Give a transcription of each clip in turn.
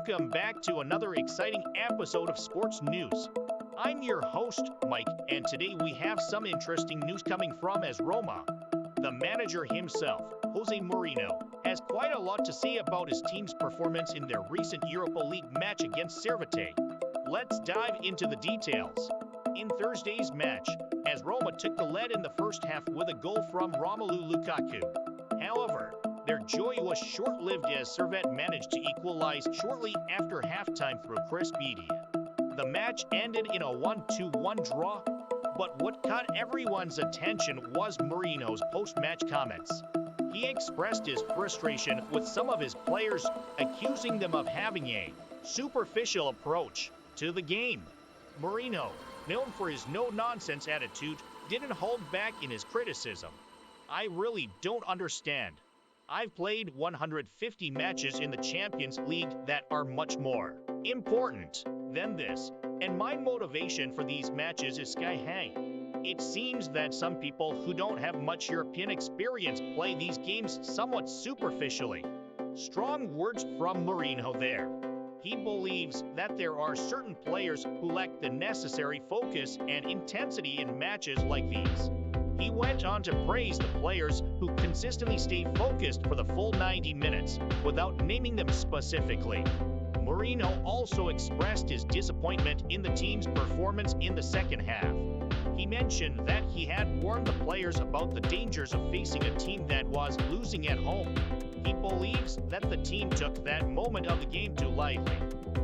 welcome back to another exciting episode of Sports News. I'm your host, Mike, and today we have some interesting news coming from Roma. The manager himself, Jose Mourinho, has quite a lot to say about his team's performance in their recent Europa League match against Servette. Let's dive into the details. In Thursday's match, Roma took the lead in the first half with a goal from Romelu Lukaku. However, their joy was short-lived as Servette managed to equalize shortly after halftime through Chris Beattie. The match ended in a 1-1 draw, but what caught everyone's attention was Mourinho's post-match comments. He expressed his frustration with some of his players, accusing them of having a superficial approach to the game. Mourinho, known for his no-nonsense attitude, didn't hold back in his criticism. "I really don't understand. I've played 150 matches in the Champions League that are much more important than this, and my motivation for these matches is sky high. It seems that some people who don't have much European experience play these games somewhat superficially." Strong words from Mourinho there. He believes that there are certain players who lack the necessary focus and intensity in matches like these. He went on to praise the players who consistently stay focused for the full 90 minutes, without naming them specifically. Mourinho also expressed his disappointment in the team's performance in the second half. He mentioned that he had warned the players about the dangers of facing a team that was losing at home. He believes that the team took that moment of the game too lightly.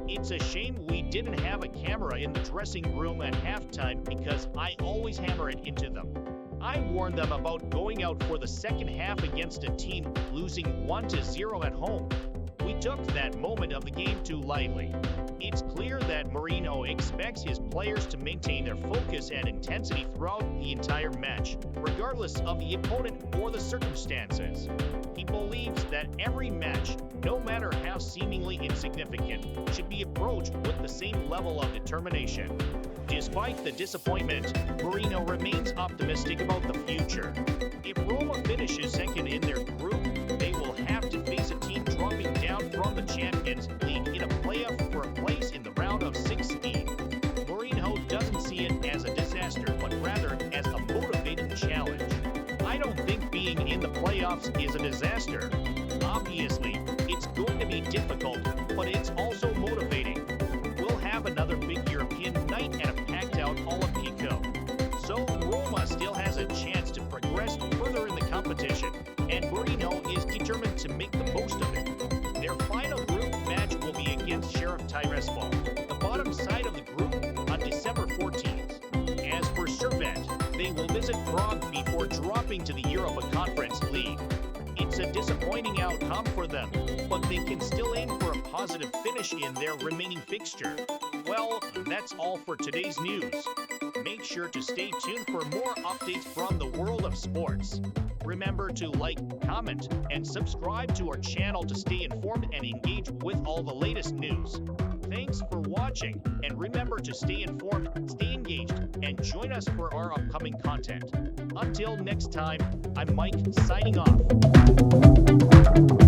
"It's a shame we didn't have a camera in the dressing room at halftime because I always hammer it into them. I warned them about going out for the second half against a team losing 1-0 at home. We took that moment of the game too lightly." It's clear that Mourinho expects his players to maintain their focus and intensity throughout the entire match, regardless of the opponent or the circumstances. He believes that every match, no matter how seemingly insignificant, should be approached with the same level of determination. Despite the disappointment, Mourinho remains optimistic about the future. If Roma finishes second in their group, they will have to face a team dropping down from the Champions League in a playoff for a place in the round of 16. Mourinho doesn't see it as a disaster, but rather as a motivating challenge. "I don't think being in the playoffs is a disaster. Obviously, it's going to be difficult, but it's also motivating. We'll have another big European night at a packed-out Olimpico. So Roma still has a chance to progress further in the competition, and Mourinho is determined to make the most of it." Their final group match will be against Sheriff Tiraspol, the bottom side of the group, on December 14th. As for Servette, they will visit Prague before dropping to the Europa Conference League. It's a disappointing outcome for them, but they can still aim for a positive finish in their remaining fixture. Well, that's all for today's news. Make sure to stay tuned for more updates from the world of sports. Remember to like, comment, and subscribe to our channel to stay informed and engage with all the latest news. Thanks for watching, and remember to stay informed, stay engaged, and join us for our upcoming content. Until next time, I'm Mike, signing off.